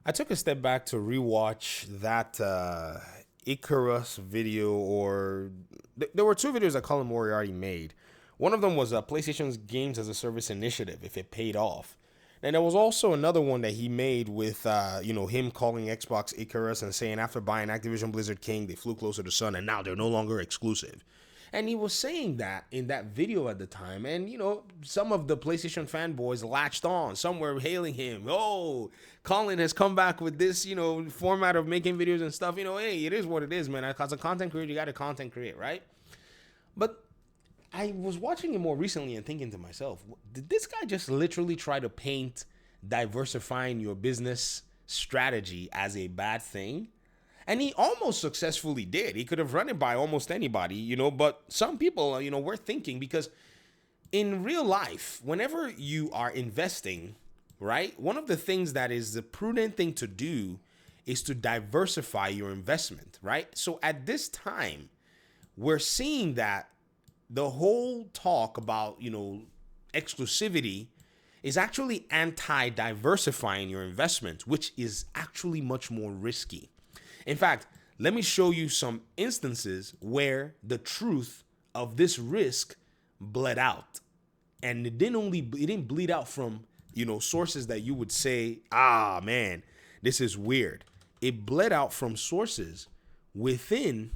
I took a step back to rewatch that Icarus video, or there were two videos that Colin Moriarty made. One of them was PlayStation's Games as a Service initiative, if it paid off. And there was also another one that he made with, him calling Xbox Icarus and saying after buying Activision Blizzard King, they flew closer to the sun and now they're no longer exclusive. And he was saying that in that video at the time. And, some of the PlayStation fanboys latched on. Some were hailing him. Oh, Colin has come back with this, format of making videos and stuff. Hey, it is what it is, man. As a content creator, you got to content create, right? But I was watching it more recently and thinking to myself, did this guy just literally try to paint diversifying your business strategy as a bad thing? And he almost successfully did. He could have run it by almost anybody, but some people, were thinking, because in real life, whenever you are investing, right, one of the things that is the prudent thing to do is to diversify your investment, right? So at this time, we're seeing that the whole talk about, exclusivity is actually anti-diversifying your investment, which is actually much more risky. In fact, let me show you some instances where the truth of this risk bled out. And it didn't bleed out from, sources that you would say, ah, man, this is weird. It bled out from sources within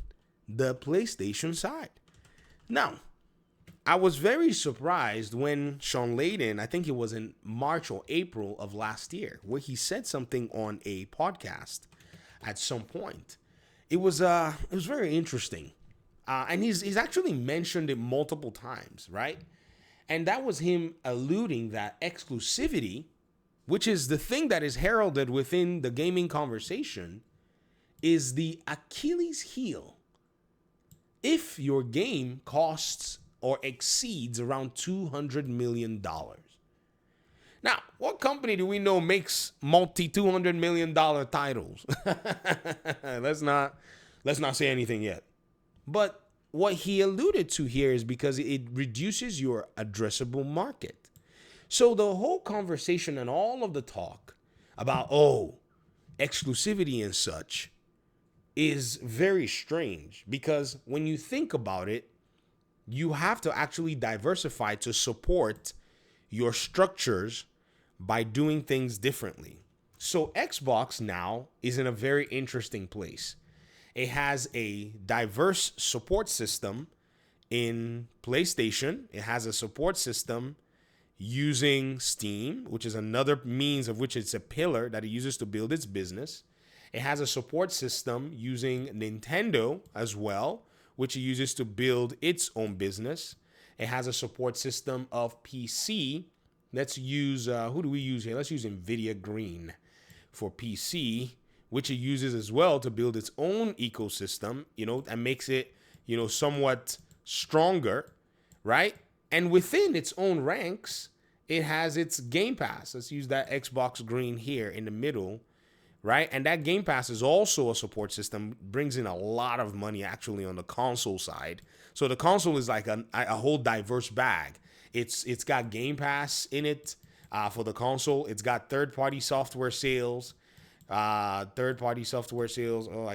the PlayStation side. Now, I was very surprised when Sean Layden, I think it was in March or April of last year, where he said something on a podcast at some point. It was very interesting. And he's actually mentioned it multiple times, right? And that was him alluding that exclusivity, which is the thing that is heralded within the gaming conversation, is the Achilles heel. If your game costs or exceeds around $200 million. Now, what company do we know makes multi-$200 million titles? Let's not say anything yet. But what he alluded to here is because it reduces your addressable market. So the whole conversation and all of the talk about, exclusivity and such is very strange, because when you think about it, you have to actually diversify to support your structures by doing things differently. So Xbox now is in a very interesting place. It has a diverse support system in PlayStation. It has a support system using Steam, which is another means of which it's a pillar that it uses to build its business. It has a support system using Nintendo as well, which it uses to build its own business. It has a support system of PC. Let's use, who do we use here? Let's use NVIDIA Green for PC, which it uses as well to build its own ecosystem, and makes it, somewhat stronger, right? And within its own ranks, it has its Game Pass. Let's use that Xbox Green here in the middle, right? And that Game Pass is also a support system, brings in a lot of money actually on the console side. So the console is like a whole diverse bag. It's got Game Pass in it for the console. It's got third-party software sales. Oh, I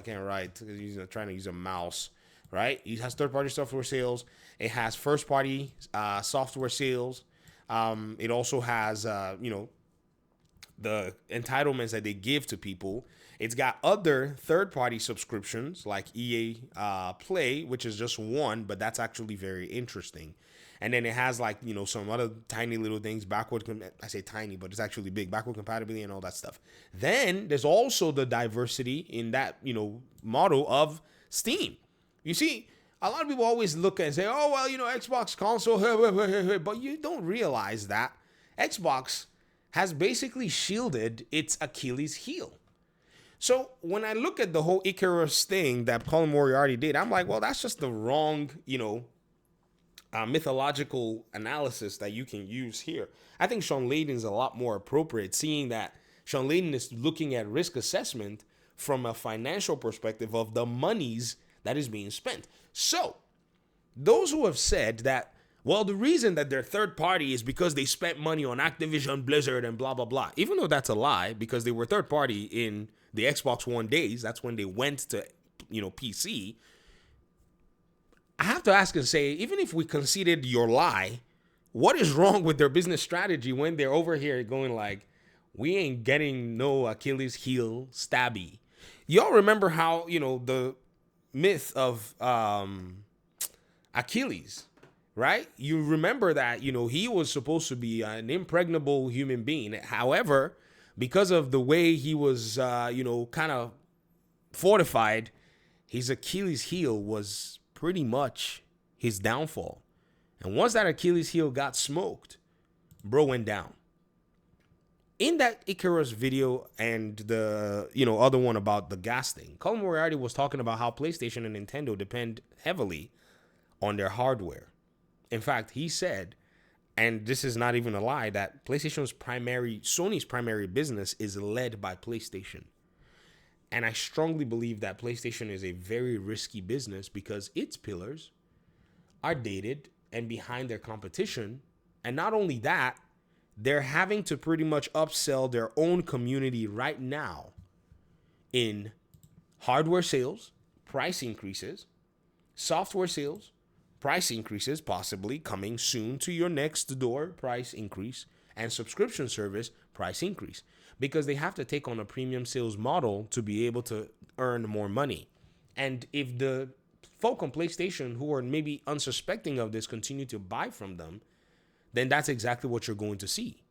can't write because I'm trying to use a mouse, right? It has third-party software sales. It has first-party software sales. It also has, the entitlements that they give to people. It's got other third-party subscriptions like EA Play, which is just one, but that's actually very interesting. And then it has some other tiny little things, I say tiny, but it's actually big, backward compatibility and all that stuff. Then there's also the diversity in that, model of Steam. You see, a lot of people always look and say, oh, well, Xbox console, but you don't realize that Xbox has basically shielded its Achilles heel. So when I look at the whole Icarus thing that Colin Moriarty did, I'm like, well, that's just the wrong, mythological analysis that you can use here. I think Sean Layden is a lot more appropriate, seeing that Sean Layden is looking at risk assessment from a financial perspective of the monies that is being spent. So those who have said that, Well, the reason that they're third party is because they spent money on Activision, Blizzard, and blah, blah, blah. Even though that's a lie, because they were third party in the Xbox One days. That's when they went to, PC. I have to ask and say, even if we conceded your lie, what is wrong with their business strategy when they're over here going like, we ain't getting no Achilles heel stabby? Y'all remember how, the myth of Achilles, right? You remember that, he was supposed to be an impregnable human being. However, because of the way he was, kind of fortified, his Achilles heel was pretty much his downfall. And once that Achilles heel got smoked, bro went down. In that Icarus video and the, other one about the gas thing, Colin Moriarty was talking about how PlayStation and Nintendo depend heavily on their hardware. In fact, he said, and this is not even a lie, that Sony's primary business is led by PlayStation. And I strongly believe that PlayStation is a very risky business because its pillars are dated and behind their competition. And not only that, they're having to pretty much upsell their own community right now in hardware sales, price increases, software sales, price increases, possibly coming soon to your next door price increase, and subscription service price increase, because they have to take on a premium sales model to be able to earn more money. And if the folk on PlayStation who are maybe unsuspecting of this continue to buy from them, then that's exactly what you're going to see,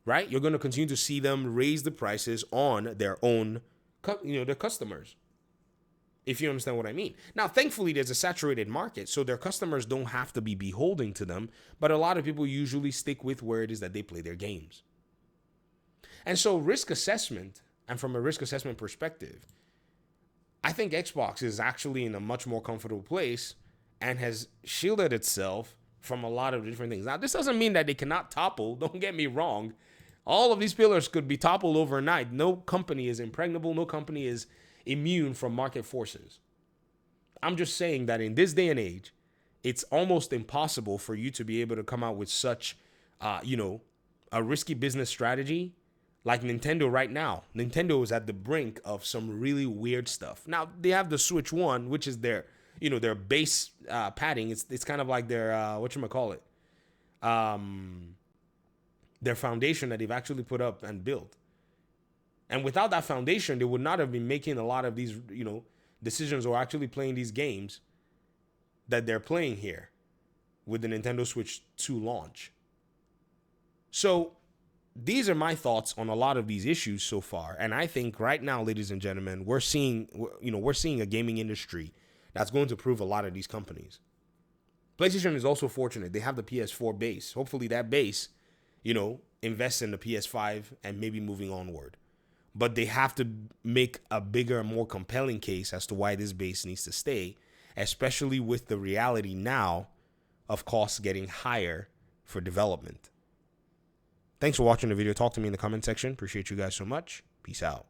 right? You're going to continue to see them raise the prices on their own, their customers, if you understand what I mean. Now, thankfully, there's a saturated market, so their customers don't have to be beholden to them, but a lot of people usually stick with where it is that they play their games. And so risk assessment, and from a risk assessment perspective, I think Xbox is actually in a much more comfortable place and has shielded itself from a lot of different things. Now, this doesn't mean that they cannot topple. Don't get me wrong. All of these pillars could be toppled overnight. No company is impregnable. No company is immune from market forces. I'm just saying that in this day and age, it's almost impossible for you to be able to come out with such, a risky business strategy like Nintendo right now. Nintendo is at the brink of some really weird stuff. Now, they have the Switch One, which is their base padding. It's kind of like their, their foundation that they've actually put up and built. And without that foundation, they would not have been making a lot of these, decisions or actually playing these games that they're playing here with the Nintendo Switch 2 launch. So these are my thoughts on a lot of these issues so far. And I think right now, ladies and gentlemen, we're seeing a gaming industry that's going to prove a lot of these companies. PlayStation is also fortunate. They have the PS4 base. Hopefully that base, invests in the PS5 and maybe moving onward. But they have to make a bigger, more compelling case as to why this base needs to stay, especially with the reality now of costs getting higher for development. Thanks for watching the video. Talk to me in the comment section. Appreciate you guys so much. Peace out.